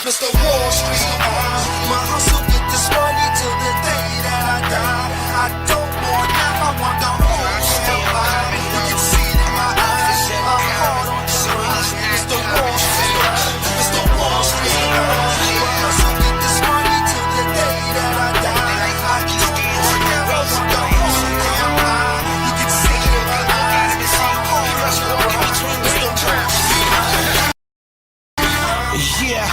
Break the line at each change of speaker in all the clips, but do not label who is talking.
Mr. Wall Street. My hustle get this money till the day that I die. I don't want half, I want the whole damn pie. You can see it in my eyes, I'm hard on the rise. Mr. Wall Street, Mr. Wall Street. My hustle get this money till the day that I die. I don't want half, I want the whole damn pie. You can see it in my eyes, I'm hard on the rise. Mr. Wall Street.
Yeah,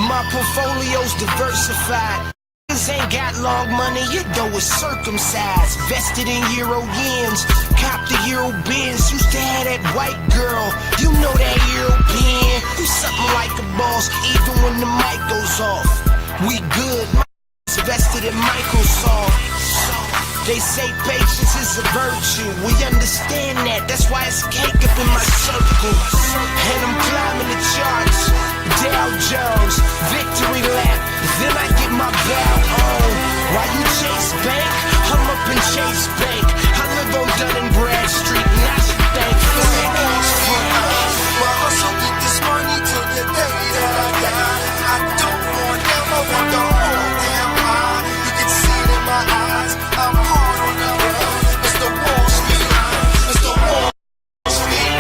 my portfolio's diversified. Ain't got long money, your dough is circumcised. Vested in Euro yens, cop the Euro Benz. Used to have that white girl, you know that European. You something like a boss, even when the mic goes off. We good, my vested in Microsoft. They say patience is a virtue, we understand that. That's why it's cake up in my circle. And I'm climbing the charts, Dow Jones, victory lap. Then I get my bow on. While you chase bank, I'm up in Chase Bank. I live on Dun and Bradstreet, and I should thank Frank.
My hustle get this money till the day that I die. I don't want them, I want the whole damn pie. You can see it in my eyes, I'm hard on the ground. Mr. Wall Street, Mr. Wall Street.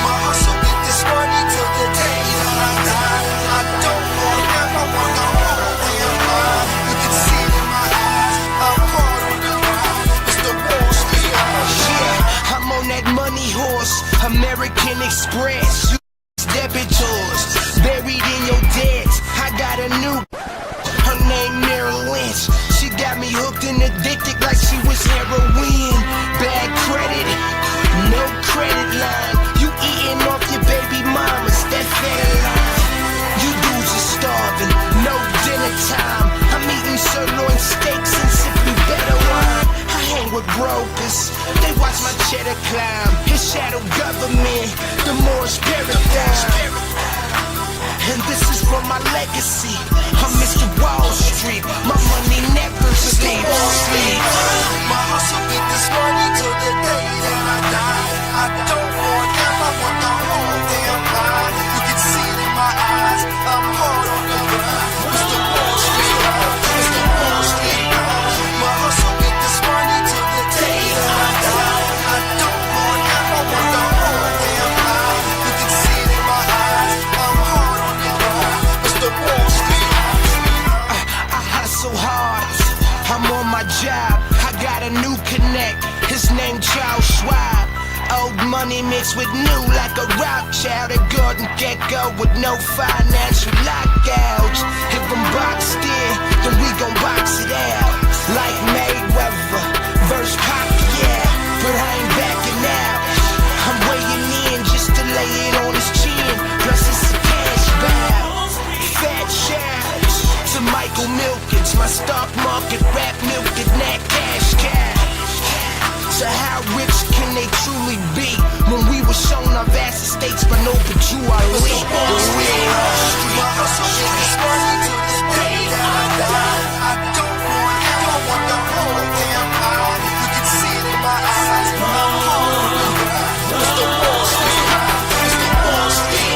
My hustle get this money till the day that I die. I don't want them, I want the whole damn pie. You can see it in my eyes, I'm hard on the ground. Mr. Wall Street.
Yeah, I'm on that money horse, American Express. Debitors, buried in your debts. I got a new, her name Merrill Lynch. She got me hooked and addicted like she was heroin. Bad credit, no credit line. You eating off your baby mamas, that fat line. You dudes are starving, no dinner time. I'm eating sirloin steaks and sipping better wine. I hang with brokers, they watch my cheddar climb. His shadow government, the Moorish paradigm. And this is for my legacy. I'm Mr. Wall Street, my money never sleeps.
My hustle get this money till the day that I die. I don't want half, I want the whole damn pie. You can see it in my eyes, I'm hard on the grind. Mr. Wall Street, Mr. Wall Street. My hustle get this money till the day that I die. I don't want half, I want the whole damn pie. You can see it in my eyes, I'm hard on the grind. Mr. Wall Street.
I hustle hard, I'm on my job. I got a new connect, his name Charles Schwab. Old money mixed with new like a rock child. A garden gecko with no financial lockouts. If I'm boxed in, then we gon' box it out. Like Mayweather versus Pacquiao, but I ain't backing out. I'm weighing in just to lay it on his chin. Plus it's a cash bow. Fat shouts to Michael Milkins, my stock market rap milking that cash cow. So how rich can they truly be when we were shown our vast estates but no peculiar?
My hustle get this money till the day that I die. I don't want half, I want the whole damn pie. You can see it in my eyes, I'm hard on the grind. Mr. Wall Street, Mr. Wall Street.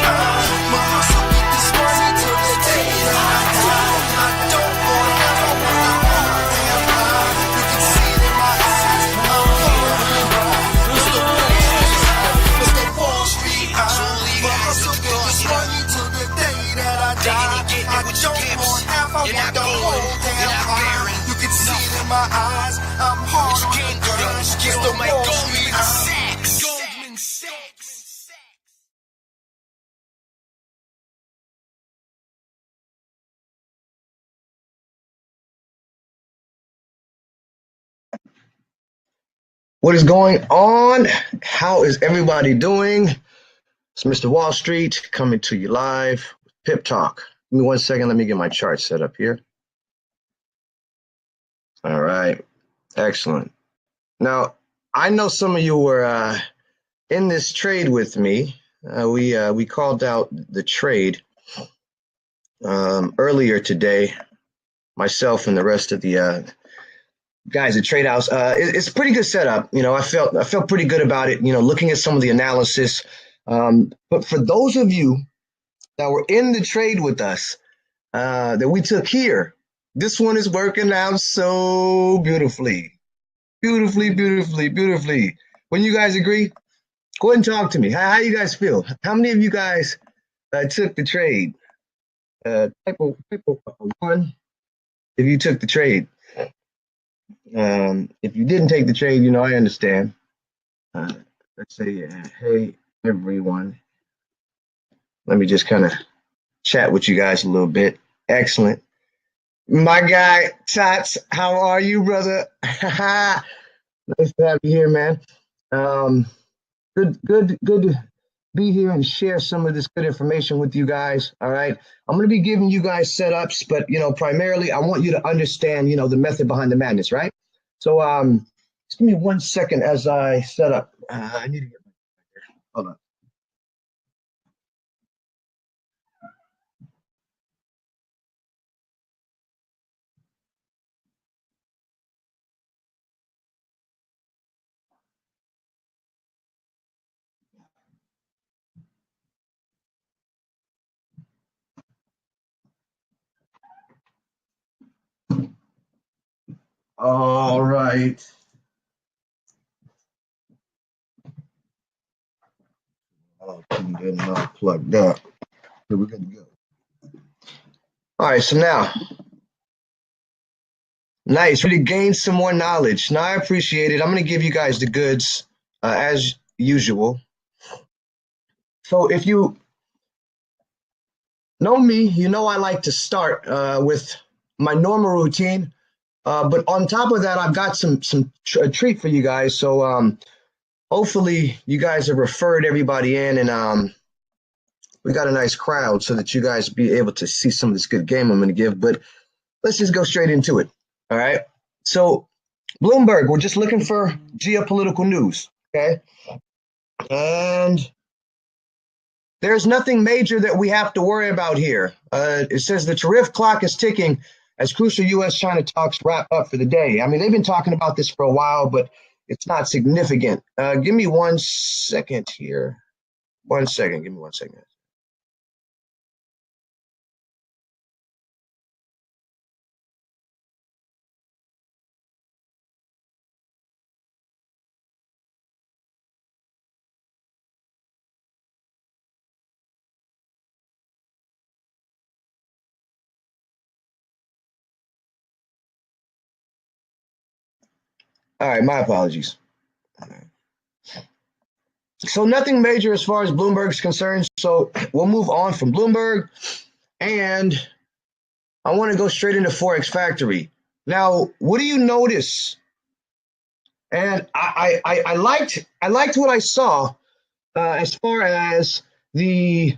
My hustle get this money till the day that I die. I don't want half, I want the whole damn pie. You can see it in my eyes, I'm hard on the grind. Mr. Wall Street, my hustle get this money till the day that I die. I don't want half, I want the whole damn pie. You can see it in my eyes, I'm hard on the grind. Mr. Wall Street.
Goldman Sachs.
What is going on? How is everybody doing? It's Mr. Wall Street coming to you live with Pip Talk. Give me 1 second. Let me get my chart set up here. All right. Excellent. Now, I know some of you were in this trade with me. We called out the trade earlier today, myself and the rest of the guys at Trade House. It's a pretty good setup. You know, I felt pretty good about it, you know, looking at some of the analysis. But for those of you that were in the trade with us, that we took here. This one is working out so beautifully. Beautifully, beautifully, beautifully. Wouldn't you guys agree? Go ahead and talk to me. How you guys feel? How many of you guys took the trade? Type of one if you took the trade. If you didn't take the trade, I understand. Let's say, hey, everyone. Let me just kind of chat with you guys a little bit. Excellent. My guy, Tots, how are you, brother? Nice to have you here, man. Good to be here and share some of this good information with you guys. All right. I'm going to be giving you guys setups, but primarily I want you to understand, the method behind the madness, right? So just give me 1 second as I set up. I need to get hold on. All right. Oh, getting all plugged up. Here we're good to go. All right, so nice. Really gained some more knowledge. Now I appreciate it. I'm going to give you guys the goods as usual. So if you know me, I like to start with my normal routine. But on top of that, I've got a treat for you guys. So hopefully you guys have referred everybody in, and we got a nice crowd so that you guys be able to see some of this good game I'm going to give. But let's just go straight into it. All right. So Bloomberg, we're just looking for geopolitical news. Okay. And there's nothing major that we have to worry about here. It says the tariff clock is ticking as crucial U.S.-China talks wrap up for the day. I mean, they've been talking about this for a while, but it's not significant. Give me 1 second here. 1 second. Give me 1 second. All right, my apologies. So nothing major as far as Bloomberg's concerned. So we'll move on from Bloomberg, and I want to go straight into Forex Factory. Now, what do you notice? And I liked what I saw as far as the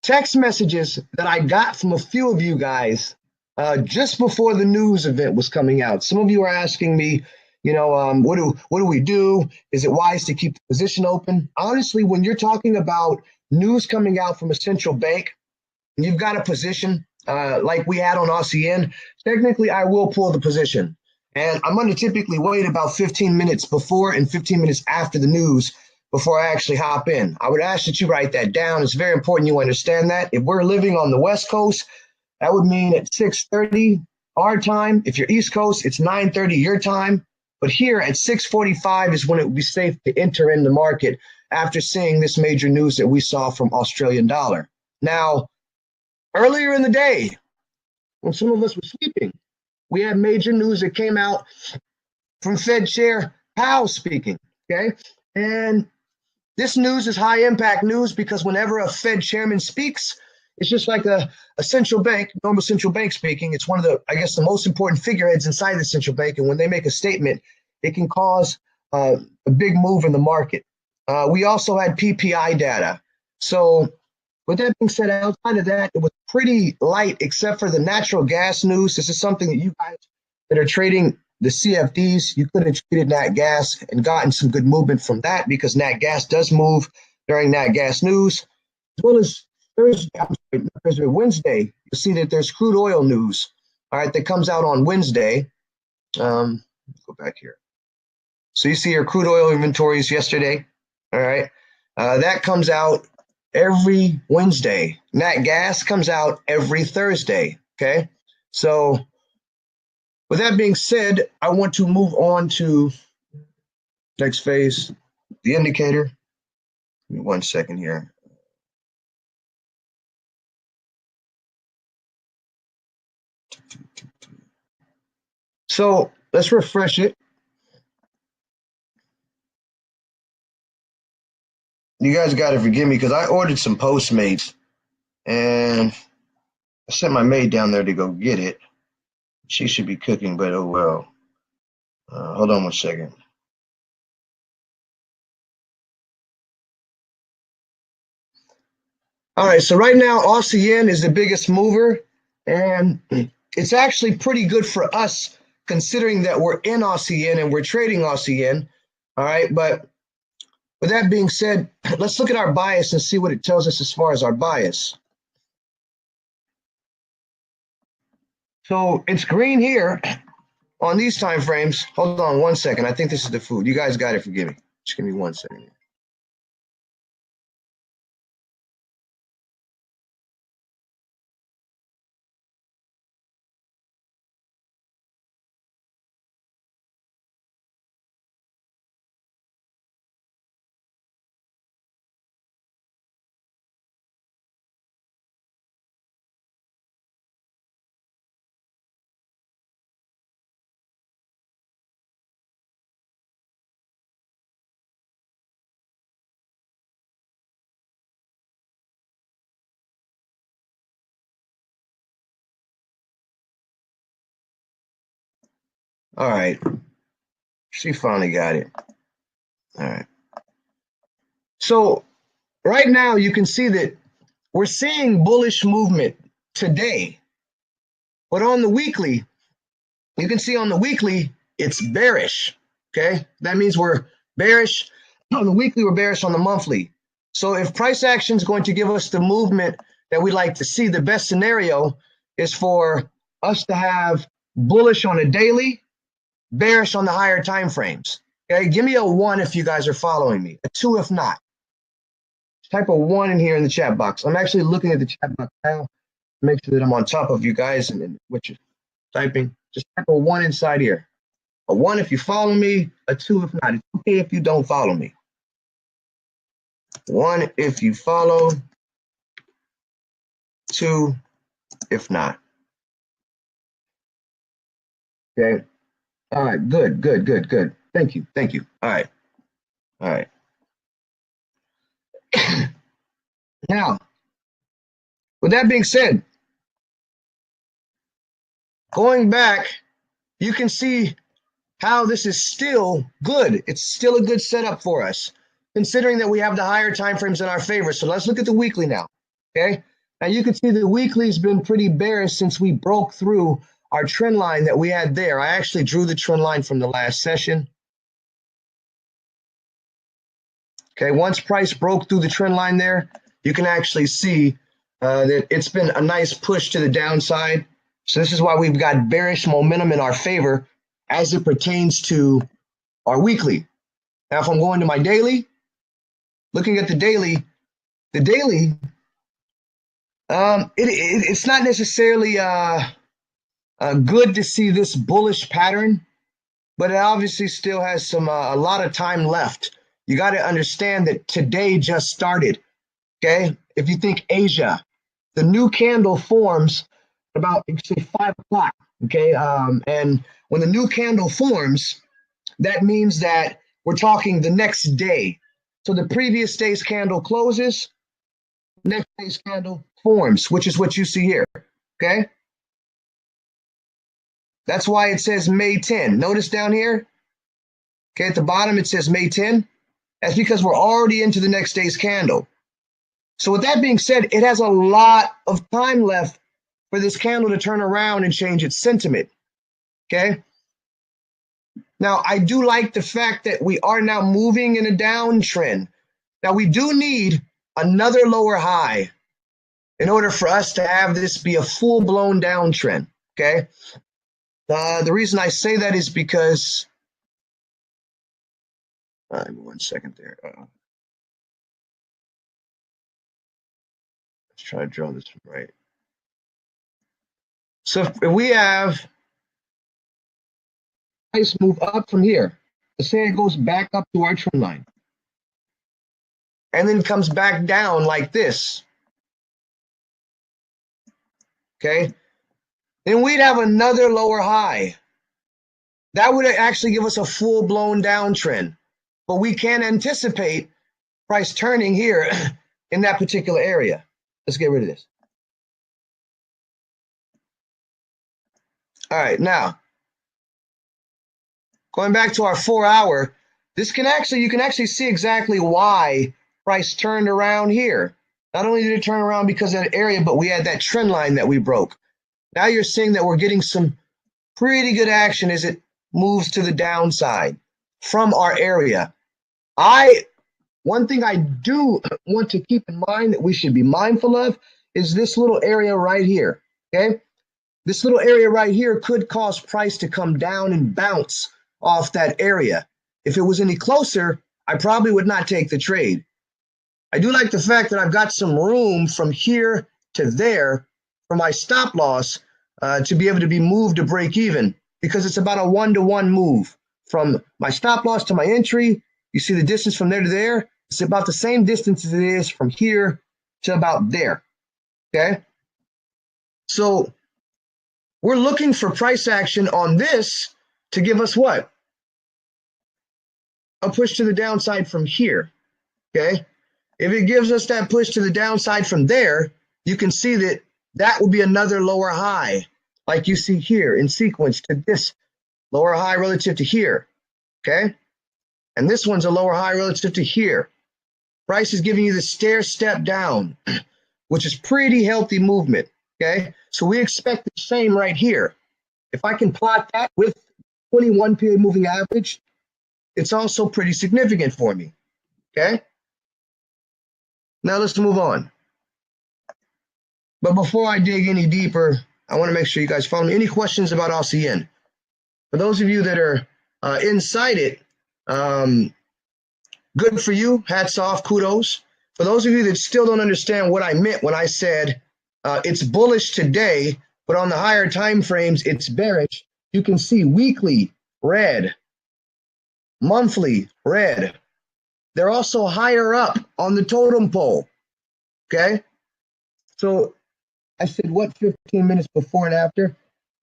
text messages that I got from a few of you guys just before the news event was coming out. Some of you are asking me, what do we do? Is it wise to keep the position open? Honestly, when you're talking about news coming out from a central bank, and you've got a position like we had on RCN, technically I will pull the position. And I'm going to typically wait about 15 minutes before and 15 minutes after the news before I actually hop in. I would ask that you write that down. It's very important you understand that. If we're living on the West Coast, that would mean at 6:30 our time. If you're East Coast, it's 9:30 your time. But here at 6:45 is when it would be safe to enter in the market after seeing this major news that we saw from Australian dollar. Now, earlier in the day, when some of us were sleeping, we had major news that came out from Fed Chair Powell speaking, okay? And this news is high impact news because whenever a Fed chairman speaks, it's just like a central bank, normal central bank speaking. It's one of the, I guess, the most important figureheads inside the central bank. And when they make a statement, it can cause a big move in the market. We also had PPI data. So with that being said, outside of that, it was pretty light except for the natural gas news. This is something that you guys that are trading the CFDs, you could have traded nat gas and gotten some good movement from that because nat gas does move during nat gas news. As well as Wednesday, you'll see that there's crude oil news, all right, that comes out on Wednesday. Go back here. So you see your crude oil inventories yesterday, all right? That comes out every Wednesday. Nat gas comes out every Thursday. Okay. So with that being said, I want to move on to next phase, the indicator. Give me 1 second here. So let's refresh it. You guys got to forgive me because I ordered some Postmates and I sent my maid down there to go get it. She should be cooking, but oh well. Hold on 1 second. All right, so right now, Aussie yen is the biggest mover, and it's actually pretty good for us considering that we're in Aussie yen and we're trading Aussie yen. All right, but with that being said, let's look at our bias and see what it tells us as far as our bias. So it's green here on these time frames. Hold on 1 second. I think this is the food. You guys got it. Forgive me. Just give me 1 second. All right. She finally got it. All right. So right now you can see that we're seeing bullish movement today, but on the weekly, you can see on the weekly, it's bearish. Okay. That means we're bearish on the weekly, we're bearish on the monthly. So if price action is going to give us the movement that we like to see, the best scenario is for us to have bullish on a daily, bearish on the higher time frames. Okay, give me a 1 if you guys are following me, a 2 if not. Type a 1 in here in the chat box. I'm actually looking at the chat box now. Make sure that I'm on top of you guys and what you're typing. Just type a 1 inside here. A 1 if you follow me, a 2 if not. It's okay if you don't follow me. 1 if you follow, 2 if not. Okay. All right. Good, good, good, good. Thank you. Thank you. All right. All right. Now, with that being said, going back, you can see how this is still good. It's still a good setup for us, considering that we have the higher time frames in our favor. So let's look at the weekly now. Okay. Now you can see the weekly's been pretty bearish since we broke through our trend line that we had there. I actually drew the trend line from the last session. Okay, once price broke through the trend line there, you can actually see that it's been a nice push to the downside. So this is why we've got bearish momentum in our favor as it pertains to our weekly. Now, if I'm going to my daily, looking at the daily, it's not necessarily good to see this bullish pattern, but it obviously still has a lot of time left. You got to understand that today just started. Okay, if you think Asia, the new candle forms about say 5 o'clock. Okay, and when the new candle forms, that means that we're talking the next day. So the previous day's candle closes, next day's candle forms, which is what you see here. Okay, that's why it says May 10. Notice down here, okay, at the bottom it says May 10. That's because we're already into the next day's candle. So with that being said, it has a lot of time left for this candle to turn around and change its sentiment. Okay. Now, I do like the fact that we are now moving in a downtrend. Now, we do need another lower high in order for us to have this be a full-blown downtrend. Okay. The reason I say that is because 1 second there. Let's try to draw this right. So if we have price move up from here, let's say it goes back up to our trend line, and then comes back down like this, okay? Then we'd have another lower high. That would actually give us a full-blown downtrend. But we can't anticipate price turning here in that particular area. Let's get rid of this. All right, now, going back to our 4-hour, you can actually see exactly why price turned around here. Not only did it turn around because of that area, but we had that trend line that we broke. Now you're seeing that we're getting some pretty good action as it moves to the downside from our area. One thing I do want to keep in mind that we should be mindful of is this little area right here, okay? This little area right here could cause price to come down and bounce off that area. If it was any closer, I probably would not take the trade. I do like the fact that I've got some room from here to there for my stop loss to be able to be moved to break even, because it's about a 1-to-1 move from my stop loss to my entry. You see the distance from there to there? It's about the same distance as it is from here to about there, okay? So we're looking for price action on this to give us what? A push to the downside from here, okay? If it gives us that push to the downside from there, you can see that that will be another lower high, like you see here in sequence to this lower high relative to here, okay? And this one's a lower high relative to here. Price is giving you the stair step down, which is pretty healthy movement, okay? So we expect the same right here. If I can plot that with 21 period moving average, it's also pretty significant for me, okay? Now let's move on. But before I dig any deeper, I want to make sure you guys follow me. Any questions about Aussie yen? For those of you that are inside it, good for you. Hats off, kudos. For those of you that still don't understand what I meant when I said it's bullish today, but on the higher time frames, it's bearish. You can see weekly, red, monthly, red. They're also higher up on the totem pole, okay? So I said, what, 15 minutes before and after?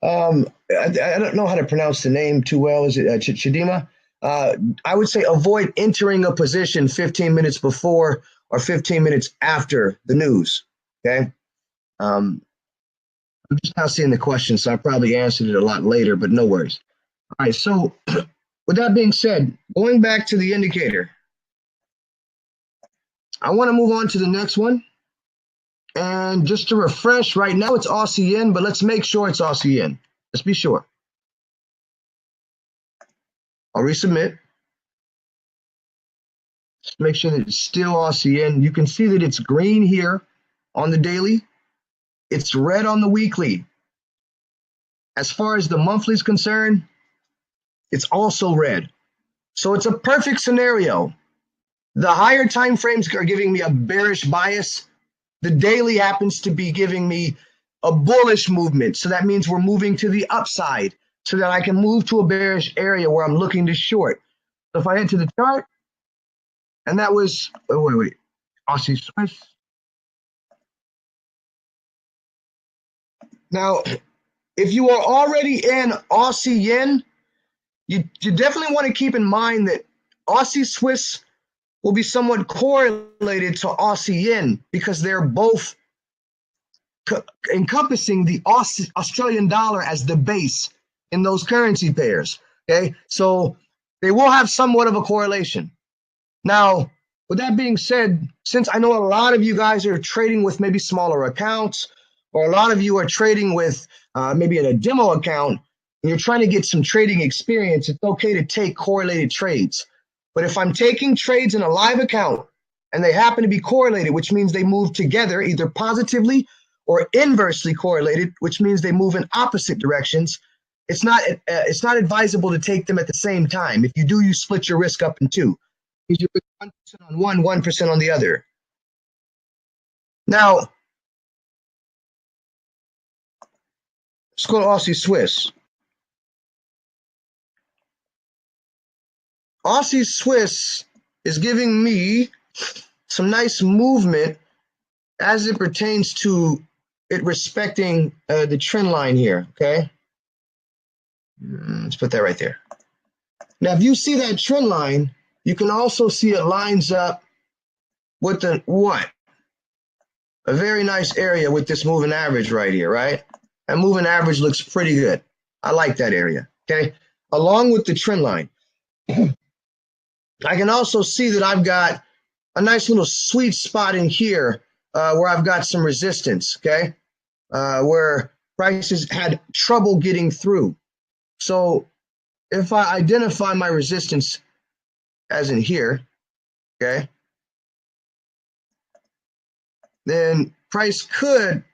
I don't know how to pronounce the name too well. Is it Chidima? I would say avoid entering a position 15 minutes before or 15 minutes after the news, okay? I'm just now seeing the question, so I probably answered it a lot later, but no worries. All right, so with that being said, going back to the indicator, I want to move on to the next one. And just to refresh, right now it's Aussie yen, but let's make sure it's Aussie yen. Let's be sure. I'll resubmit. Just make sure that it's still Aussie yen. You can see that it's green here on the daily. It's red on the weekly. As far as the monthly is concerned, it's also red. So it's a perfect scenario. The higher time frames are giving me a bearish bias. The daily happens to be giving me a bullish movement. So that means we're moving to the upside so that I can move to a bearish area where I'm looking to short. So if I head to the chart, and that was, wait, Aussie Swiss. Now, if you are already in Aussie yen, you definitely want to keep in mind that Aussie Swiss will be somewhat correlated to Aussie yen because they're both encompassing the Australian dollar as the base in those currency pairs, okay? So they will have somewhat of a correlation. Now, with that being said, since I know a lot of you guys are trading with maybe smaller accounts, or a lot of you are trading with maybe in a demo account, and you're trying to get some trading experience, it's okay to take correlated trades. But if I'm taking trades in a live account and they happen to be correlated, which means they move together either positively or inversely correlated, which means they move in opposite directions, it's not advisable to take them at the same time. If you do, you split your risk up in two. You're 1% on one, 1% on the other. Now, Let's go to Aussie Swiss. Aussie Swiss is giving me some nice movement as it pertains to it respecting the trend line here, okay? Let's put that right there. Now, if you see that trend line, you can also see it lines up with the what? A very nice area with this moving average right here, right? That moving average looks pretty good. I like that area, okay? Along with the trend line. I can also see that I've got a nice little sweet spot in here where I've got some resistance, okay? Where prices had trouble getting through. So if I identify my resistance as in here, okay, then price could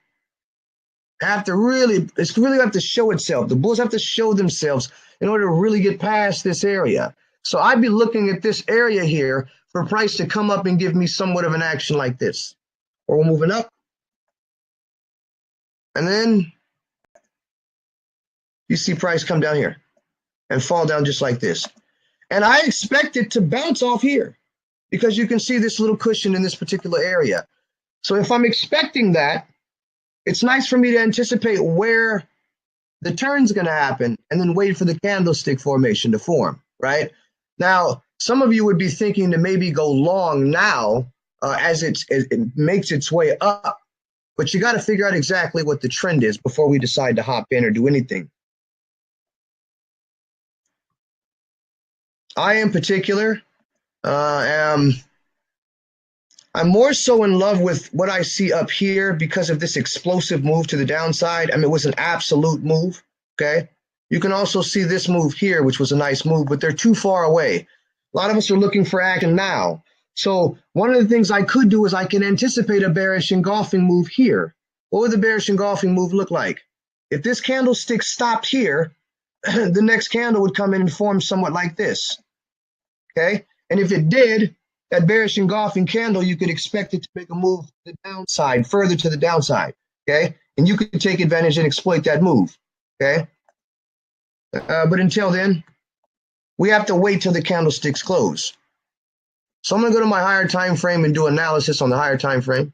have to it's really have to show itself. The bulls have to show themselves in order to really get past this area. So I'd be looking at this area here for price to come up and give me somewhat of an action like this. Or we're moving up. And then you see price come down here and fall down just like this. And I expect it to bounce off here because you can see this little cushion in this particular area. So if I'm expecting that, it's nice for me to anticipate where the turn's going to happen and then wait for the candlestick formation to form, right? Now, some of you would be thinking to maybe go long now as it makes its way up, but you got to figure out exactly what the trend is before we decide to hop in or do anything. I, in particular, I'm more so in love with what I see up here because of this explosive move to the downside. I mean, it was an absolute move, okay? You can also see this move here, which was a nice move, but they're too far away. A lot of us are looking for action now. So one of the things I could do is I can anticipate a bearish engulfing move here. What would the bearish engulfing move look like? If this candlestick stopped here, the next candle would come in and form somewhat like this, okay? And if it did, that bearish engulfing candle, you could expect it to make a move to the downside, further to the downside, okay? And you could take advantage and exploit that move, okay? But until then, we have to wait till the candlesticks close. So I'm going to go to my higher time frame and do analysis on the higher time frame.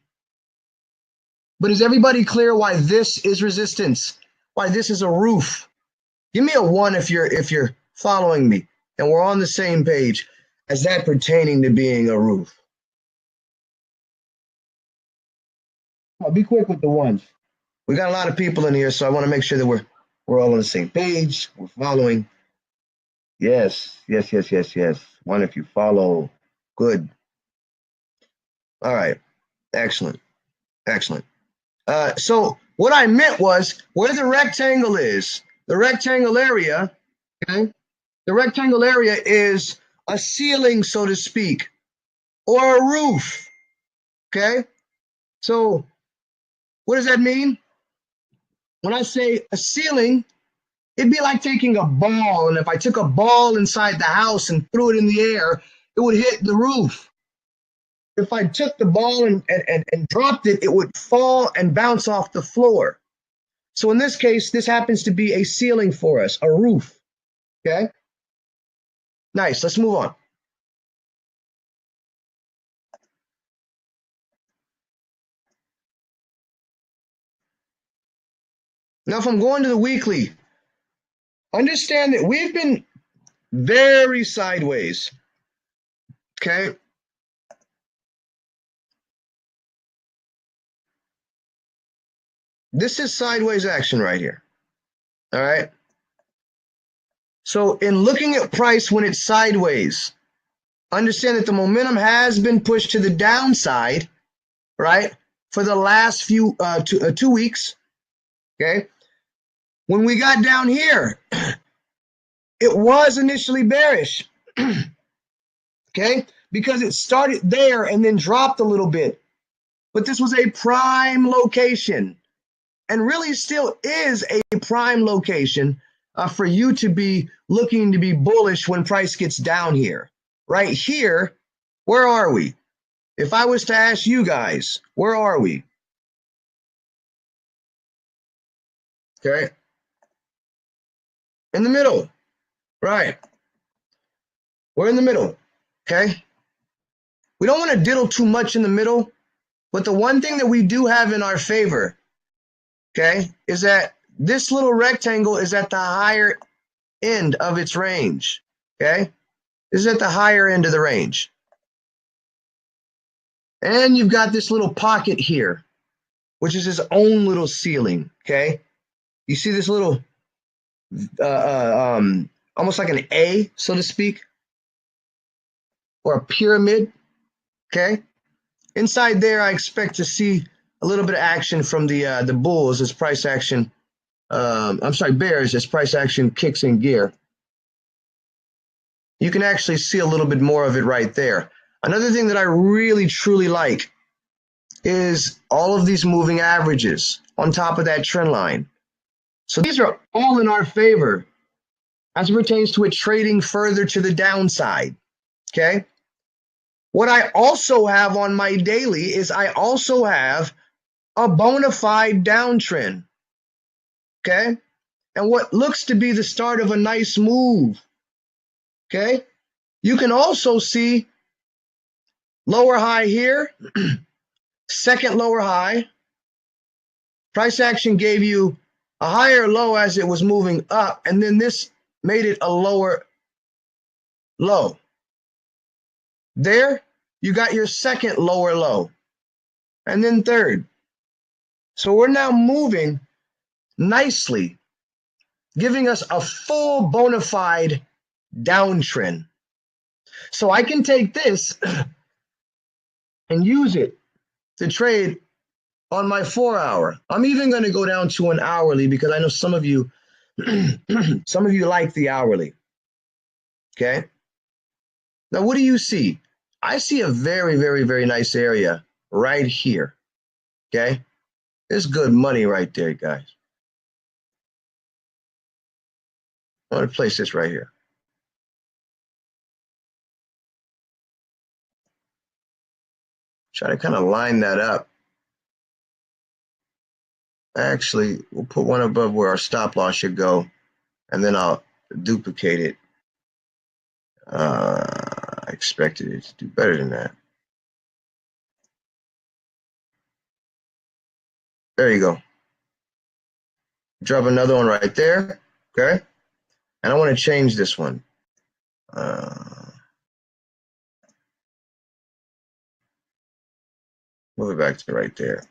But is everybody clear why this is resistance? Why this is a roof? Give me a 1 if you're following me and we're on the same page as that pertaining to being a roof. I'll be quick with the ones. We got a lot of people in here, so I want to make sure that we're all on the same page. We're following. Yes. 1 if you follow. Good. All right. Excellent. So what I meant was where the rectangle is, the rectangle area, okay? The rectangle area is a ceiling, so to speak, or a roof, okay? So what does that mean? When I say a ceiling, it'd be like taking a ball, and if I took a ball inside the house and threw it in the air, it would hit the roof. If I took the ball and dropped it, it would fall and bounce off the floor. So in this case, this happens to be a ceiling for us, a roof, okay? Nice, let's move on. Now, if I'm going to the weekly, understand that we've been very sideways, okay? This is sideways action right here, all right? So in looking at price when it's sideways, understand that the momentum has been pushed to the downside, right, for the last few 2 weeks, okay? When we got down here, it was initially bearish, okay, because it started there and then dropped a little bit. But this was a prime location and really still is a prime location for you to be looking to be bullish when price gets down here. Right here, where are we? If I was to ask you guys, where are we? Okay. In the middle, right? We're in the middle, okay? We don't want to diddle too much in the middle, but the one thing that we do have in our favor, okay, is that this little rectangle is at the higher end of its range, okay? This is at the higher end of the range. And you've got this little pocket here, which is its own little ceiling, okay? You see this little, almost like an A, so to speak, or a pyramid, okay? Inside there, I expect to see a little bit of action from the bulls as price action, bears as price action kicks in gear. You can actually see a little bit more of it right there. Another thing that I really, truly like is all of these moving averages on top of that trend line. So these are all in our favor as it pertains to it trading further to the downside, okay? What I also have on my daily is I also have a bona fide downtrend, okay? And what looks to be the start of a nice move, okay? You can also see lower high here, second lower high. Price action gave you a higher low as it was moving up, and then this made it a lower low. There, you got your second lower low, and then third. So we're now moving nicely, giving us a full bona fide downtrend. So I can take this and use it to trade on my 4-hour. I'm even going to go down to an hourly because I know some of you like the hourly. Okay. Now, what do you see? I see a very, very, very nice area right here. Okay. There's good money right there, guys. I'm going to place this right here. Try to kind of line that up. Actually, we'll put one above where our stop loss should go, and then I'll duplicate it. I expected it to do better than that. There you go. Drop another one right there, okay? And I want to change this one. Move it back to right there.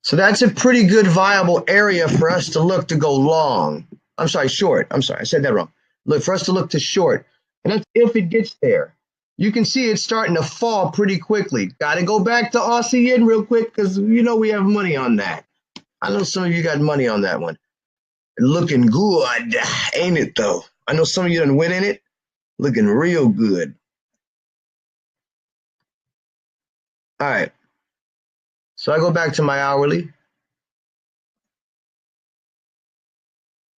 So that's a pretty good viable area for us to look to go long. I'm sorry, short. I'm sorry, I said that wrong. Look, for us to look to short. And that's if it gets there. You can see it's starting to fall pretty quickly. Got to go back to Aussie Yen real quick because you know we have money on that. I know some of you got money on that one. Looking good, ain't it though? I know some of you done win in it. Looking real good. All right. So I go back to my hourly.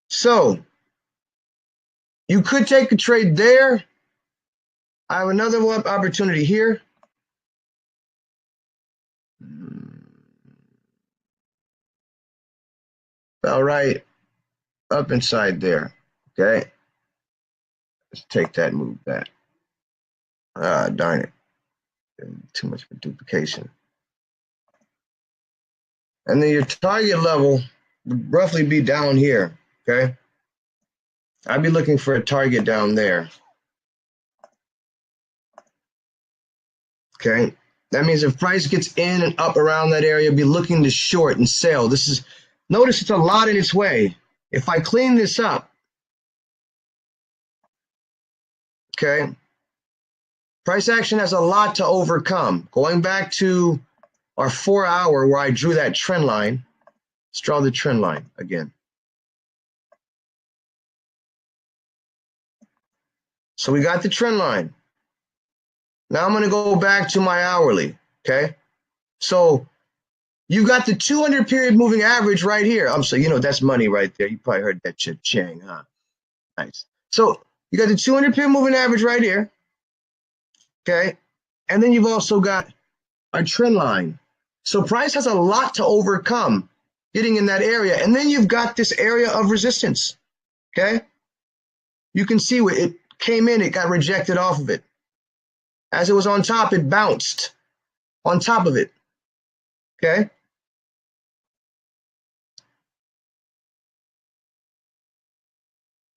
So you could take a trade there. I have another opportunity here. All right, up inside there. Okay. Let's take that move back. Ah, darn it. Too much for duplication. And then your target level would roughly be down here, okay? I'd be looking for a target down there. Okay, that means if price gets in and up around that area, be looking to short and sell. This is, notice it's a lot in its way. If I clean this up, okay, price action has a lot to overcome. Going back to our 4-hour where I drew that trend line, let's draw the trend line again. So we got the trend line. Now I'm going to go back to my hourly, okay? So you've got the 200 period moving average right here. So you know that's money right there. You probably heard that cha-ching, huh? Nice. So you got the 200 period moving average right here, okay? And then you've also got our trend line. So price has a lot to overcome getting in that area. And then you've got this area of resistance, Okay? You can see where it came in, it got rejected off of it. As it was on top, it bounced on top of it. Okay?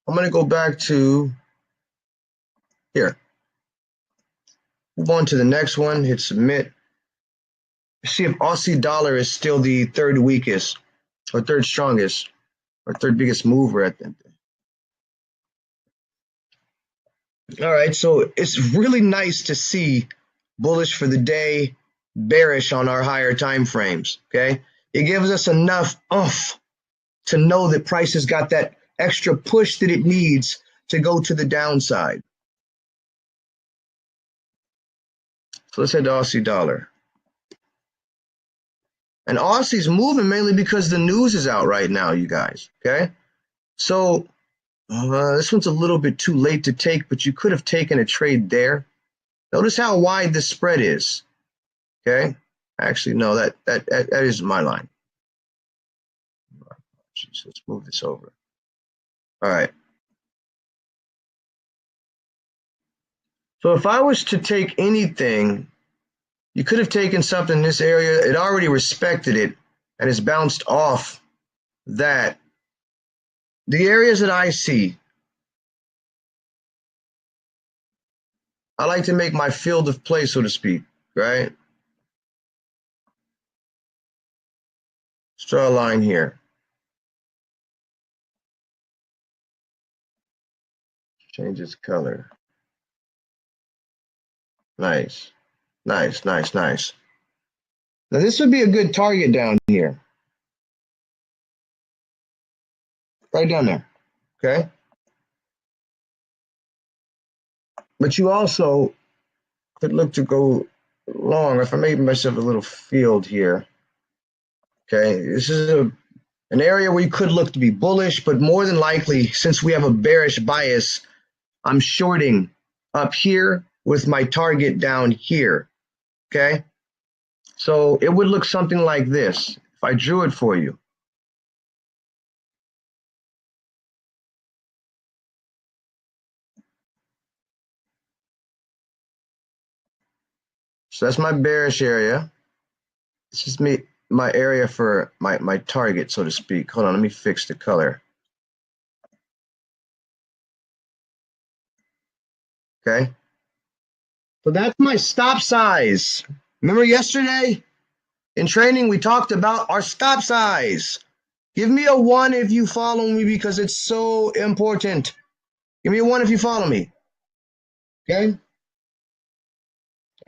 I'm going to go back to here. Move on to the next one, hit submit. See if Aussie dollar is still the third weakest or third strongest or third biggest mover at the. All right, so it's really nice to see bullish for the day, bearish on our higher time frames. Okay, it gives us enough oomph to know that price has got that extra push that it needs to go to the downside. So let's head to Aussie dollar. And Aussie's moving mainly because the news is out right now, you guys. Okay, so this one's a little bit too late to take, but you could have taken a trade there. Notice how wide the spread is. Okay, actually, no, that is my line. Jeez, let's move this over. All right. So if I was to take anything, you could have taken something in this area. It already respected it and it's bounced off that. The areas that I see, I like to make my field of play, so to speak, right? Let's draw a line here. Change its color. Nice, nice, nice, nice. Now this would be a good target down here. Right down there, okay? But you also could look to go long. If I made myself a little field here, okay? This is an area where you could look to be bullish, but more than likely, since we have a bearish bias, I'm shorting up here with my target down here, okay? So it would look something like this if I drew it for you. So that's my bearish area. This is my area for my target, so to speak. Hold on, let me fix the color. Okay. So that's my stop size. Remember yesterday in training, we talked about our stop size. Give me a 1 if you follow me because it's so important. Give me a 1 if you follow me. Okay?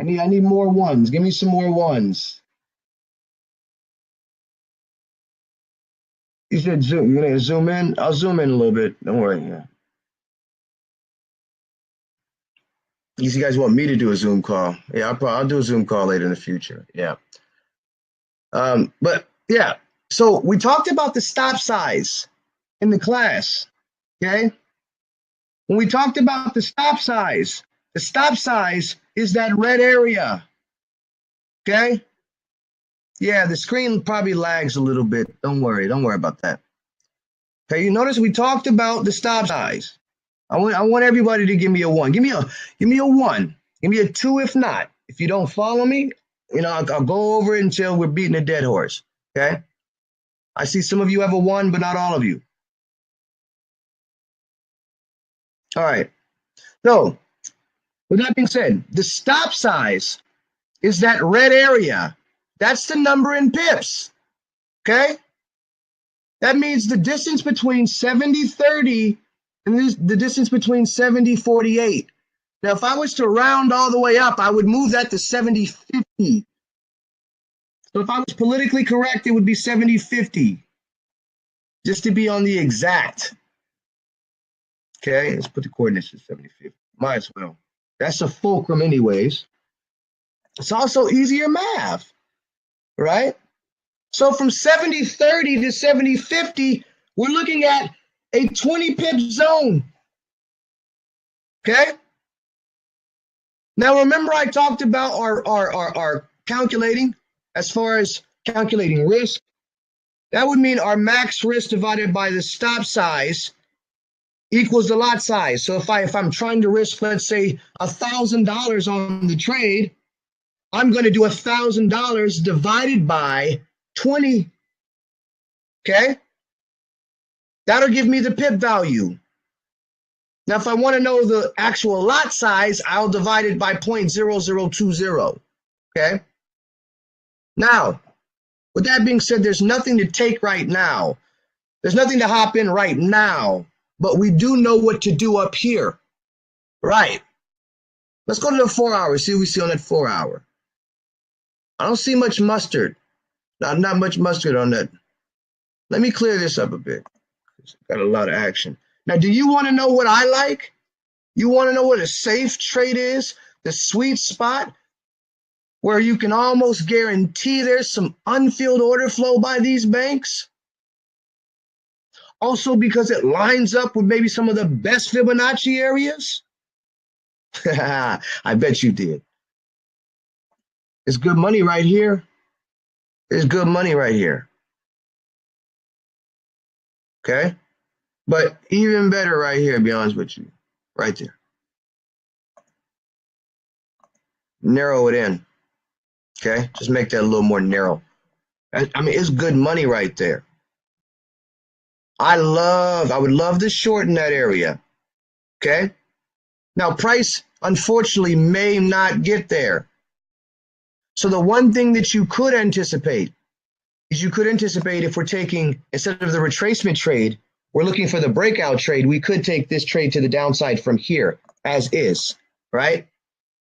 I need more 1s. Give me some more 1s. You said zoom. You're gonna zoom in? I'll zoom in a little bit. Don't worry. Yeah. You guys want me to do a Zoom call? Yeah, I'll do a Zoom call later in the future. Yeah. But yeah, so we talked about the stop size in the class. Okay. When we talked about the stop size is that red area. Okay. Yeah, the screen probably lags a little bit. Don't worry about that. Okay, you notice we talked about the stop size. I want everybody to give me a 1. Give me a 1. Give me a 2 if not. If you don't follow me, I'll go over it until we're beating a dead horse. Okay? I see some of you have a 1, but not all of you. All right. So, with that being said, the stop size is that red area. That's the number in pips. Okay? That means the distance between 70-30 and the distance between 70-48. Now, if I was to round all the way up, I would move that to 70-50. So if I was politically correct, it would be 70-50, just to be on the exact. Okay, let's put the coordinates at 70-50. Might as well. That's a fulcrum anyways. It's also easier math, right? So from 70-30 to 70-50, we're looking at a 20 pip zone. Okay? Now remember I talked about our calculating as far as calculating risk. That would mean our max risk divided by the stop size equals the lot size. So if I'm trying to risk, let's say $1,000 on the trade, I'm going to do $1,000 divided by 20. Okay, that'll give me the pip value. Now, if I want to know the actual lot size, I'll divide it by 0.0020. Okay. Now, with that being said, there's nothing to take right now. There's nothing to hop in right now, but we do know what to do up here. Right. Let's go to the 4 hours, see what we see on that 4 hour. I don't see much mustard. Not much mustard on that. Let me clear this up a bit. Got a lot of action. Now, do you want to know what I like? You want to know what a safe trade is? The sweet spot where you can almost guarantee there's some unfilled order flow by these banks? Also because it lines up with maybe some of the best Fibonacci areas? I bet you did. It's good money right here. It's good money right here. Okay? But even better right here, to be honest with you. Right there. Narrow it in. Okay? Just make that a little more narrow. I mean, it's good money right there. I would love to shorten that area. Okay? Now, price, unfortunately, may not get there. So the one thing that you could anticipate is if we're taking, instead of the retracement trade, we're looking for the breakout trade, we could take this trade to the downside from here, as is, right?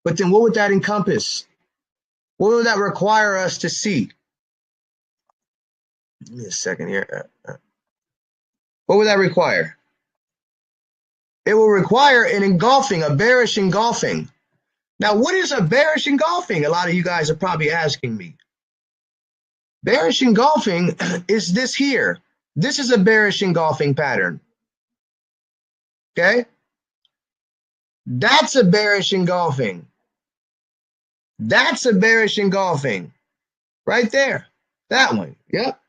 But then what would that encompass? What would that require us to see? Give me a second here. What would that require? It will require an engulfing, a bearish engulfing. Now, what is a bearish engulfing? A lot of you guys are probably asking me. Bearish engulfing is this here. This is a bearish engulfing pattern. Okay? That's a bearish engulfing. That's a bearish engulfing. Right there. That one. Yep.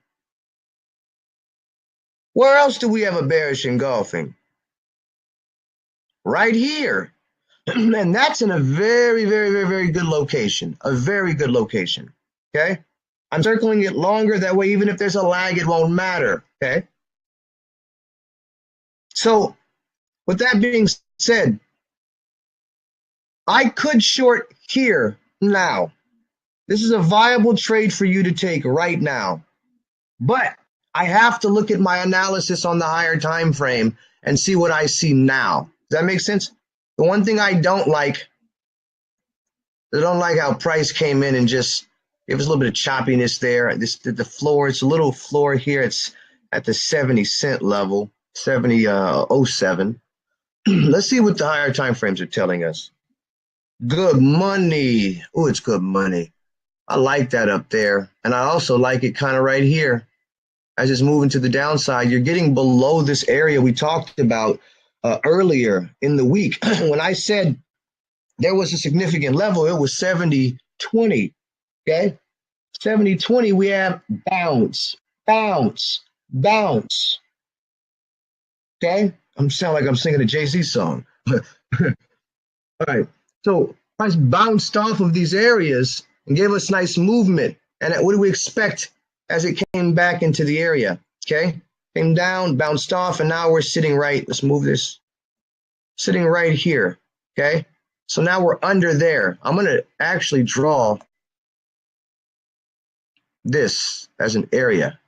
Where else do we have a bearish engulfing? Right here. And that's in a very, very, very, very good location. A very good location. Okay? I'm circling it longer. That way, even if there's a lag, it won't matter. Okay? So, with that being said, I could short here now. This is a viable trade for you to take right now. But I have to look at my analysis on the higher time frame and see what I see now. Does that make sense? The one thing I don't like how price came in and just give us a little bit of choppiness there. The floor, it's a little floor here. It's at the 70-cent level, 70.07. Let's see what the higher time frames are telling us. Good money. Oh, it's good money. I like that up there. And I also like it kind of right here. As it's moving to the downside, you're getting below this area we talked about earlier in the week. When I said there was a significant level, it was 70.20. Okay? 70.20, we have bounce, bounce, bounce. Okay? I'm sound like I'm singing a Jay-Z song. All right. So price bounced off of these areas and gave us nice movement. And what do we expect as it came back into the area? Okay? Came down, bounced off, and now we're sitting right. Let's move this. Sitting right here. Okay? So now we're under there. I'm going to actually draw this as an area.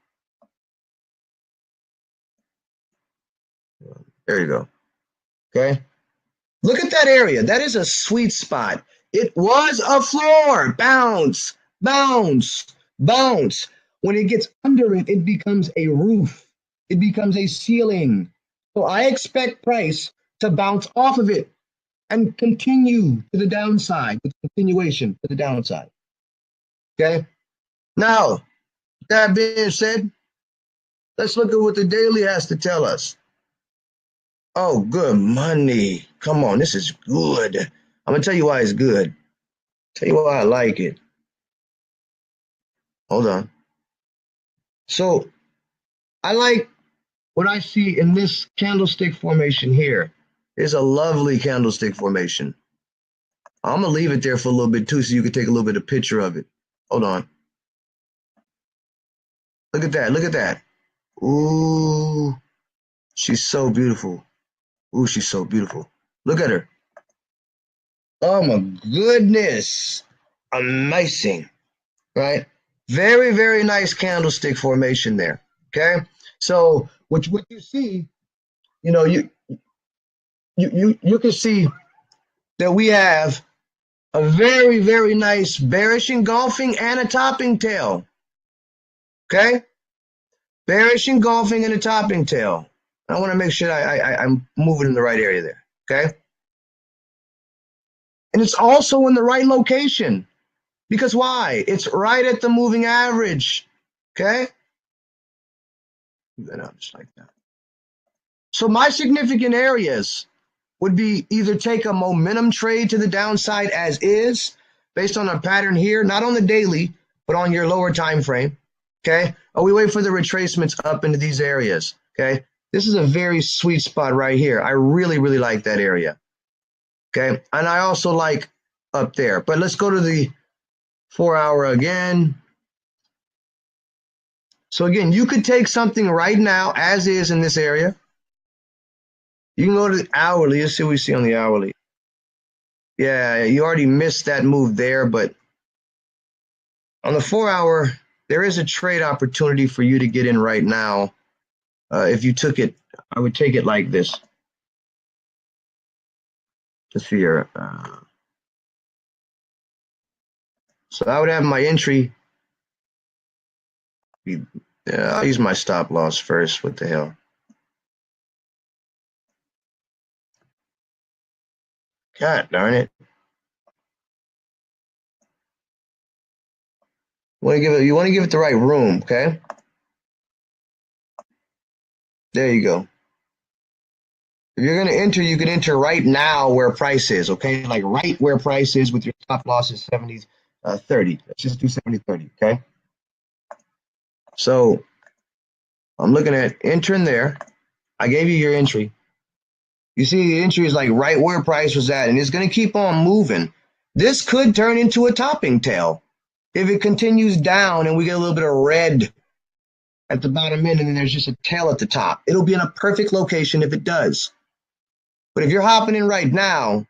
There you go. Okay? Look at that area. That is a sweet spot. It was a floor. Bounce, bounce, bounce. When it gets under it, it becomes a roof. It becomes a ceiling. So I expect price to bounce off of it and continue to the downside, with continuation to the downside. Okay? Now, that being said, let's look at what the daily has to tell us. Oh, good money. Come on, this is good. I'm going to tell you why it's good. Tell you why I like it. Hold on. So, I like what I see in this candlestick formation here is a lovely candlestick formation. I'm gonna leave it there for a little bit too, so you can take a little bit of picture of it. Hold on. Look at that. Look at that. Ooh, she's so beautiful. Ooh, she's so beautiful. Look at her. Oh my goodness. Amazing. Right? Very, very nice candlestick formation there. Okay. So what you see, you know, you can see that we have a very, very nice bearish engulfing and a topping tail. Okay? Bearish engulfing and a topping tail. I want to make sure I'm moving in the right area there. Okay? And it's also in the right location. Because why? It's right at the moving average. Okay? That out just like that. So my significant areas would be either take a momentum trade to the downside as is, based on a pattern here, not on the daily, but on your lower time frame. Okay? Or we wait for the retracements up into these areas. Okay? This is a very sweet spot right here. I really, really like that area. Okay? And I also like up there. But let's go to the 4 hour again. So again, you could take something right now as is in this area. You can go to the hourly. Let's see what we see on the hourly. Yeah, you already missed that move there, but on the 4 hour, there is a trade opportunity for you to get in right now. If you took it, I would take it like this. Let's see here. So I would have my entry. I'll use my stop loss first. What the hell? God darn it. You want to give it the right room, okay? There you go. If you're going to enter, you can enter right now where price is, okay? Like right where price is with your stop loss is 70, 30. Let's just do 70, 30, okay? So I'm looking at entering there. I gave you your entry. You see the entry is like right where price was at, and it's going to keep on moving. This could turn into a topping tail. If it continues down and we get a little bit of red at the bottom end and then there's just a tail at the top, it'll be in a perfect location if it does. But if you're hopping in right now,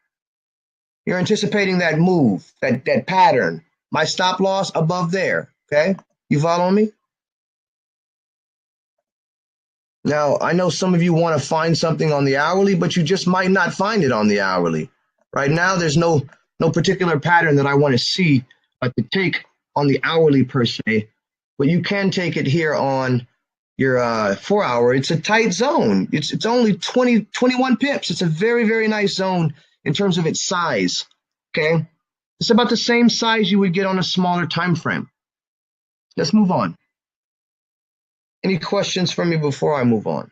you're anticipating that move, that pattern. My stop loss above there, okay? You follow me? Now, I know some of you want to find something on the hourly, but you just might not find it on the hourly. Right now, there's no particular pattern that I want to see to take on the hourly per se, but you can take it here on your 4 hour. It's a tight zone. It's only 21 pips. It's a very, very nice zone in terms of its size. Okay? It's about the same size you would get on a smaller time frame. Let's move on. Any questions for me before I move on?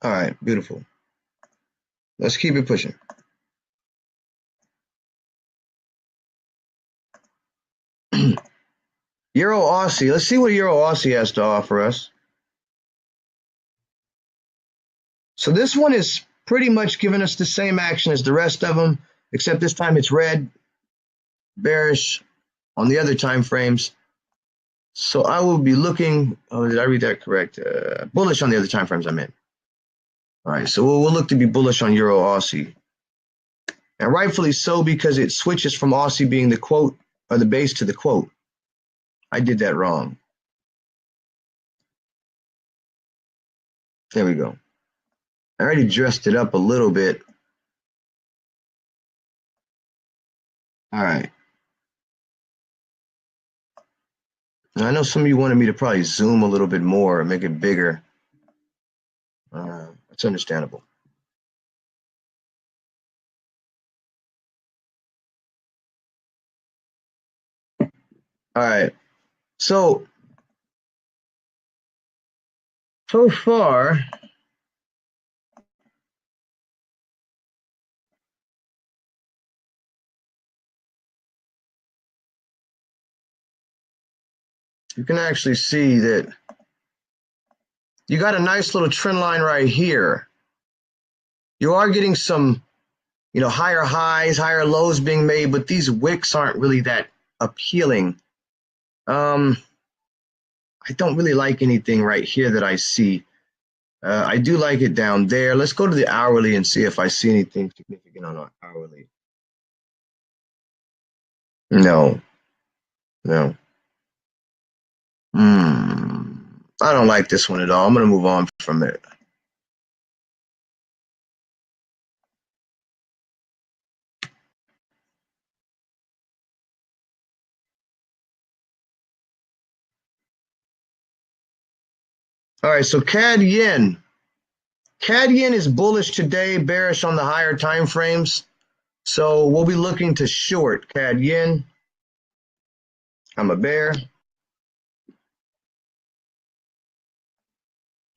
All right, beautiful. Let's keep it pushing. Euro Aussie. Let's see what Euro Aussie has to offer us. So this one is pretty much giving us the same action as the rest of them, except this time it's red, bearish on the other time frames. So I will be looking. Oh, did I read that correct? Bullish on the other time frames I'm in. All right, so we'll look to be bullish on Euro Aussie. And rightfully so, because it switches from Aussie being the quote or the base to the quote. I did that wrong. There we go. I already dressed it up a little bit. All right. Now, I know some of you wanted me to probably zoom a little bit more and make it bigger. It's understandable. All right. So far, you can actually see that you got a nice little trend line right here. You are getting some, higher highs, higher lows being made, but these wicks aren't really that appealing. I don't really like anything right here that I see. I do like it down there. Let's go to the hourly and see if I see anything significant on our hourly. No. I don't like this one at all. I'm going to move on from it. All right, so CAD yen. CAD yen is bullish today, bearish on the higher time frames. So we'll be looking to short CAD yen. I'm a bear.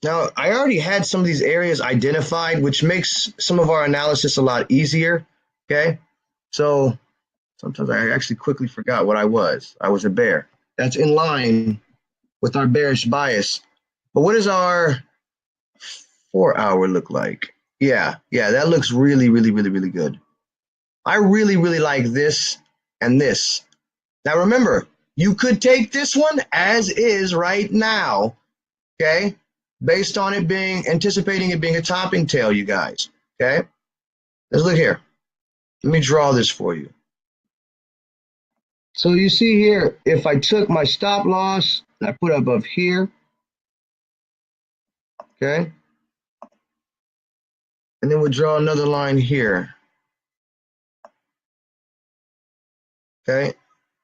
Now, I already had some of these areas identified, which makes some of our analysis a lot easier, okay? So sometimes I actually quickly forgot what I was. I was a bear. That's in line with our bearish bias. But what does our 4-hour look like? Yeah, that looks really, really, really, really good. I really, really like this and this. Now, remember, you could take this one as is right now, okay? Based on it anticipating it being a topping tail, you guys, okay? Let's look here. Let me draw this for you. So you see here, if I took my stop loss and I put it above here, okay? And then we'll draw another line here, okay?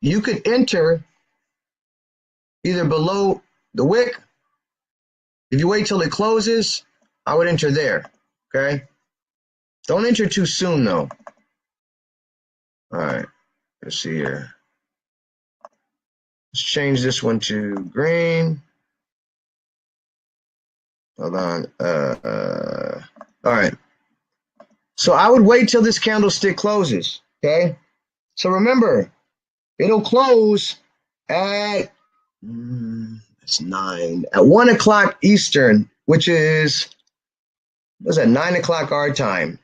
You could enter either below the wick. If you wait till it closes, I would enter there, okay? Don't enter too soon, though. All right, let's see here. Let's change this one to green. Hold on. All right. So I would wait till this candlestick closes, okay? So remember, it'll close at, it's 9, at 1 o'clock Eastern, which is, what's that, 9 o'clock our time?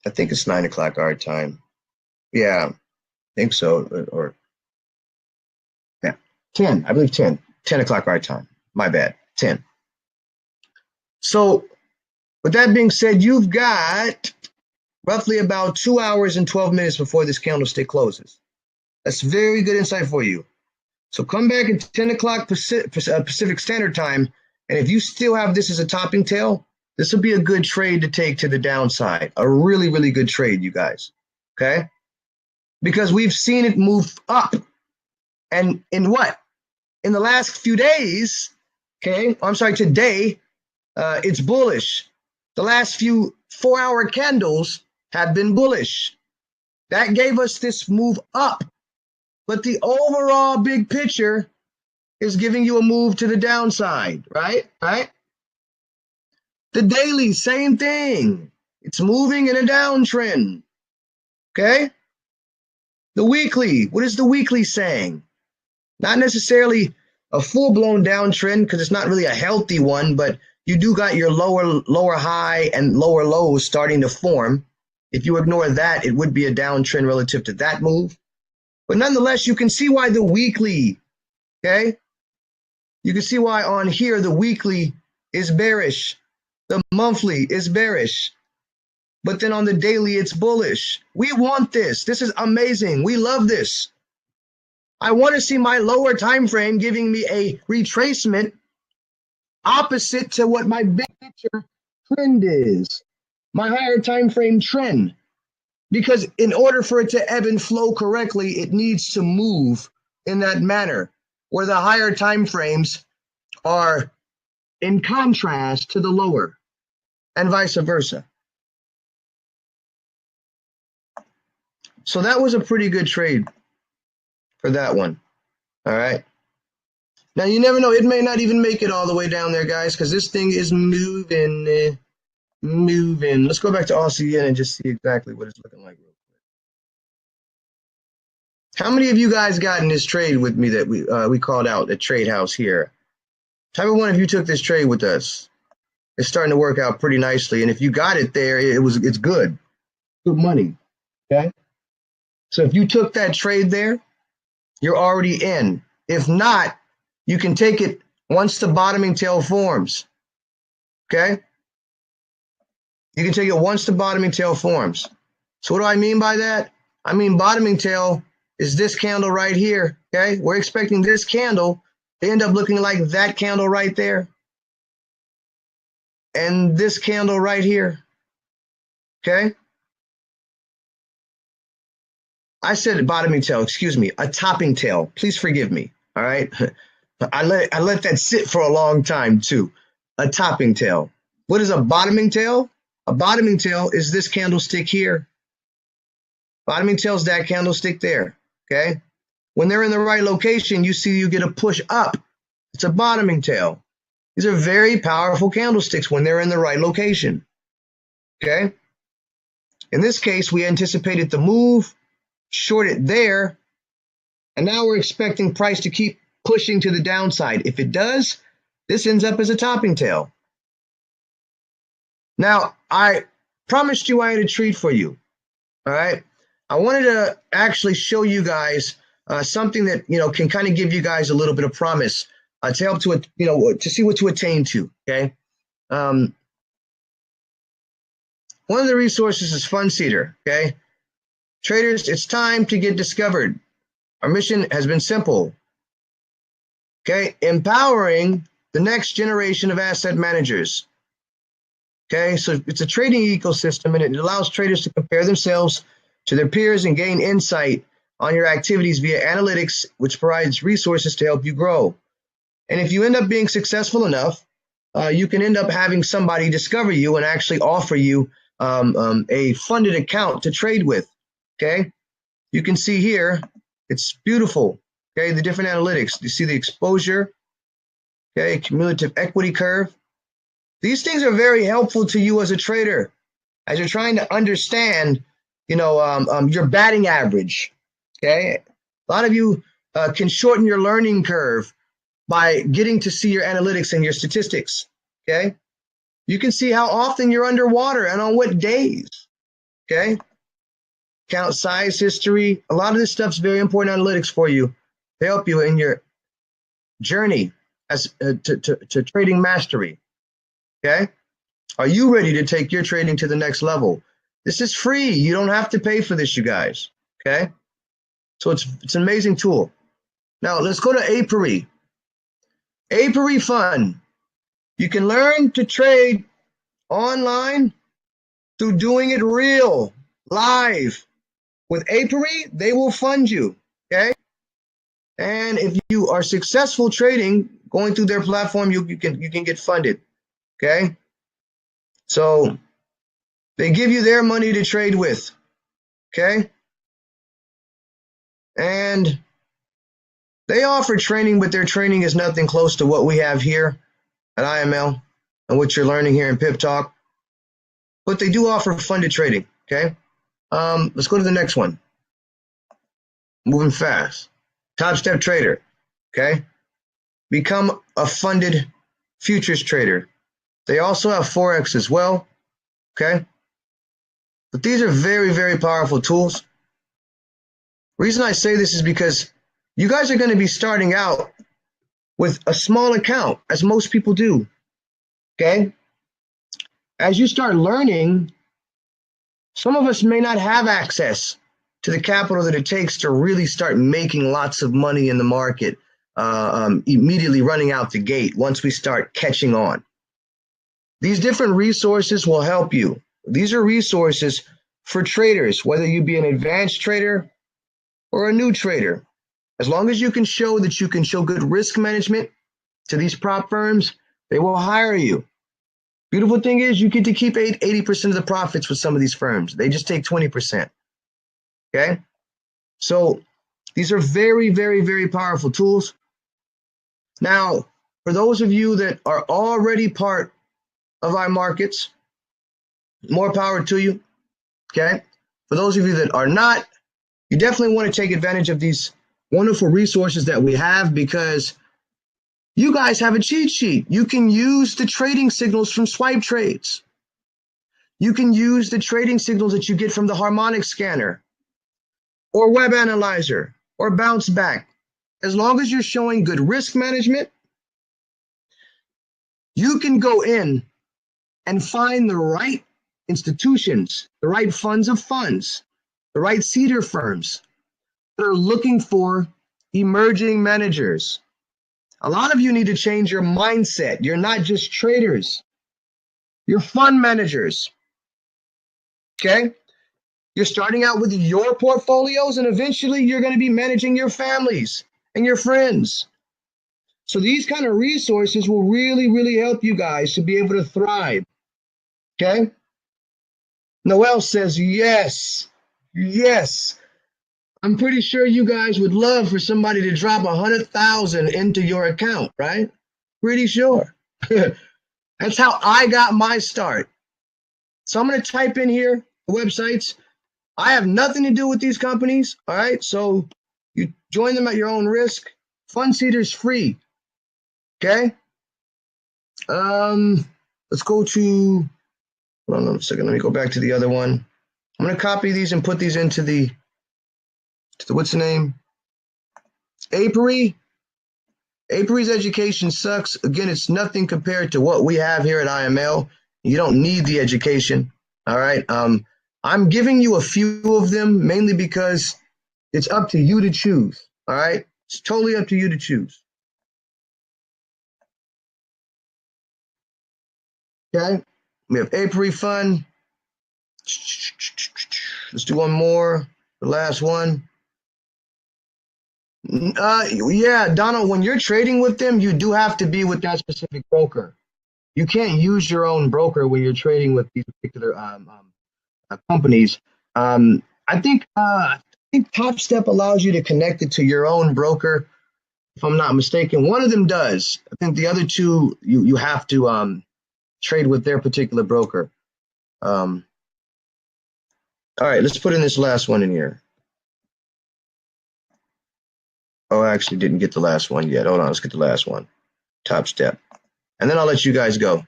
I think it's 9 o'clock our time. Yeah, I think so. Or yeah, 10, I believe 10 o'clock our time. My bad, 10. So with that being said, you've got roughly about 2 hours and 12 minutes before this candlestick closes. That's very good insight for you. So come back at 10 o'clock Pacific Standard Time, and if you still have this as a topping tail, this will be a good trade to take to the downside. A really, really good trade, you guys, okay? Because we've seen it move up. And in what? In the last few days, okay, I'm sorry, today, it's bullish. The last few 4-hour candles have been bullish. That gave us this move up. But the overall big picture is giving you a move to the downside, right? The daily, same thing. It's moving in a downtrend, okay? The weekly, what is the weekly saying? Not necessarily a full-blown downtrend because it's not really a healthy one, but you do got your lower high and lower lows starting to form. If you ignore that, it would be a downtrend relative to that move. But nonetheless, you can see why the weekly, okay? You can see why on here the weekly is bearish. The monthly is bearish. But then on the daily, it's bullish. We want this. This is amazing. We love this. I want to see my lower time frame giving me a retracement opposite to what my big picture trend is, my higher time frame trend. Because in order for it to ebb and flow correctly, it needs to move in that manner, where the higher time frames are in contrast to the lower, and vice versa. So that was a pretty good trade for that one. All right. Now, you never know. It may not even make it all the way down there, guys, because this thing is moving. Let's go back to Aussie yen and just see exactly what it's looking like. How many of you guys got in this trade with me that we called out at Trade House here? Type of one of you took this trade with us. It's starting to work out pretty nicely, and if you got it there, it's good money. Okay, so if you took that trade there, you're already in. If not, you can take it once the bottoming tail forms. Okay, you can take it once the bottoming tail forms. So what do I mean by that? I mean bottoming tail is this candle right here. Okay, we're expecting this candle to end up looking like that candle right there, and this candle right here. Okay, I said bottoming tail, excuse me, a topping tail. Please forgive me. All right. I let that sit for a long time too. A topping tail. What is a bottoming tail? A bottoming tail is this candlestick here. Bottoming tail is that candlestick there. Okay. When they're in the right location, you see you get a push up. It's a bottoming tail. These are very powerful candlesticks when they're in the right location. Okay. In this case, we anticipated the move, short it there, and now we're expecting price to keep pushing to the downside. If it does, this ends up as a topping tail. Now, I promised you I had a treat for you. All right. I wanted to actually show you guys something that can kind of give you guys a little bit of promise to help to to see what to attain to. Okay. One of the resources is Fund Seeder. Okay. Traders, it's time to get discovered. Our mission has been simple. Okay, empowering the next generation of asset managers. Okay, so it's a trading ecosystem, and it allows traders to compare themselves to their peers and gain insight on your activities via analytics, which provides resources to help you grow. And if you end up being successful enough, you can end up having somebody discover you and actually offer you a funded account to trade with. Okay, you can see here, it's beautiful. Okay, the different analytics. You see the exposure, okay, cumulative equity curve. These things are very helpful to you as a trader, as you're trying to understand, your batting average. Okay, a lot of you can shorten your learning curve by getting to see your analytics and your statistics. Okay, you can see how often you're underwater and on what days. Okay, count size history. A lot of this stuff's very important analytics for you to help you in your journey as to trading mastery. Okay, are you ready to take your trading to the next level? This is free. You don't have to pay for this, you guys. Okay, so it's an amazing tool. Now let's go to Apiary. Apiary Fund. You can learn to trade online through doing it real, live. With Apiary, they will fund you. Okay. And if you are successful trading, going through their platform, you can get funded. Okay. So they give you their money to trade with. Okay. And they offer training, but their training is nothing close to what we have here at IML and what you're learning here in Pip Talk. But they do offer funded trading. Okay. Let's go to the next one. Moving fast. Top Step Trader. Okay. Become a funded futures trader. They also have Forex as well. Okay. But these are very, very powerful tools. The reason I say this is because you guys are going to be starting out with a small account, as most people do. Okay. As you start learning, some of us may not have access to the capital that it takes to really start making lots of money in the market, immediately running out the gate once we start catching on. These different resources will help you. These are resources for traders, whether you be an advanced trader or a new trader. As long as you can show that you can show good risk management to these prop firms, they will hire you. Beautiful thing is you get to keep 80% of the profits with some of these firms. They just take 20%. Okay. So these are very, very, very powerful tools. Now, for those of you that are already part of our markets, more power to you. Okay. For those of you that are not, you definitely want to take advantage of these wonderful resources that we have, because you guys have a cheat sheet. You can use the trading signals from swipe trades. You can use the trading signals that you get from the harmonic scanner or web analyzer or bounce back. As long as you're showing good risk management, you can go in and find the right institutions, the right funds of funds, the right seeder firms that are looking for emerging managers. A lot of you need to change your mindset. You're not just traders, you're fund managers. Okay? You're starting out with your portfolios, and eventually you're going to be managing your families and your friends. So these kind of resources will really, really help you guys to be able to thrive. Okay? Noel says, yes, yes. I'm pretty sure you guys would love for somebody to drop 100,000 into your account, right? Pretty sure. That's how I got my start. So I'm going to type in here the websites. I have nothing to do with these companies, all right? So you join them at your own risk. Fund Seeder's free, okay? Let's go to, hold on a second. Let me go back to the other one. I'm going to copy these and put these into the what's the name? Apiary. Apiary's education sucks. Again, it's nothing compared to what we have here at IML. You don't need the education, all right? I'm giving you a few of them mainly because it's up to you to choose, all right? It's totally up to you to choose. Okay, we have Apiary Fund. Let's do one more, the last one. Yeah, Donald, when you're trading with them, you do have to be with that specific broker. You can't use your own broker when you're trading with these particular companies. I think Top Step allows you to connect it to your own broker, if I'm not mistaken. One of them does. I think the other two, you have to trade with their particular broker. All right, let's put in this last one in here. Oh, I actually didn't get the last one yet. Hold on, let's get the last one. Top Step. And then I'll let you guys go.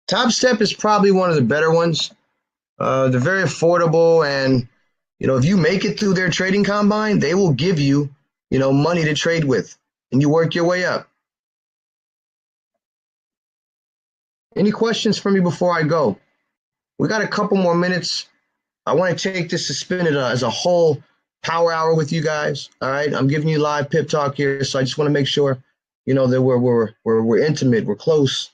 Top Step is probably one of the better ones. They're very affordable, and if you make it through their trading combine, they will give you, money to trade with, and you work your way up. Any questions for me before I go? We got a couple more minutes. I want to take this to spin it as a whole power hour with you guys. All right, I'm giving you live pip talk here, so I just want to make sure, that we're intimate, we're close.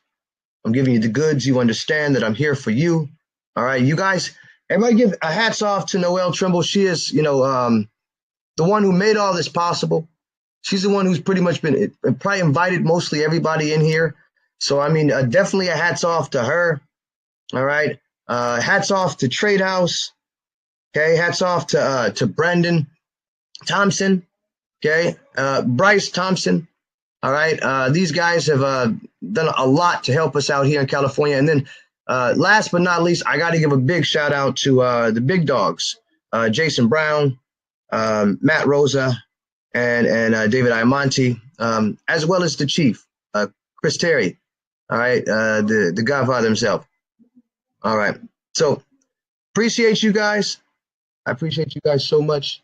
I'm giving you the goods. You understand that I'm here for you. All right, you guys. Everybody give a hats off to Noelle Trimble. She is, the one who made all this possible. She's the one who's pretty much been probably invited mostly everybody in here. So, I mean, definitely a hats off to her. All right. Hats off to Trade House. Okay. Hats off to Brandon Thompson. Okay. Bryce Thompson. All right. These guys have done a lot to help us out here in California. And then last but not least, I got to give a big shout out to the big dogs, Jason Brown, Matt Rosa, and David Iamonte, as well as the chief, Chris Terry. All right. The Godfather himself. All right. So appreciate you guys. I appreciate you guys so much.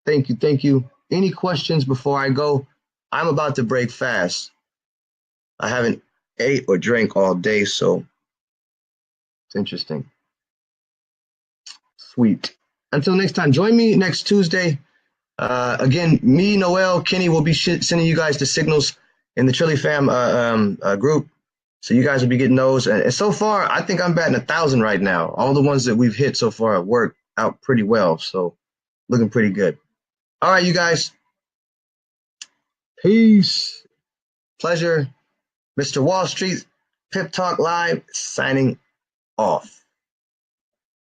Thank you. Thank you. Any questions before I go? I'm about to break fast. I haven't ate or drank all day, so it's interesting. Sweet. Until next time, join me next Tuesday. Again, me, Noel, Kenny will be sending you guys the signals in the Trilly Fam group. So you guys will be getting those. And so far, I think I'm batting 1,000 right now. All the ones that we've hit so far have worked out pretty well. So looking pretty good. All right, you guys. Peace. Pleasure. Mr. Wall Street, Pip Talk Live, signing off.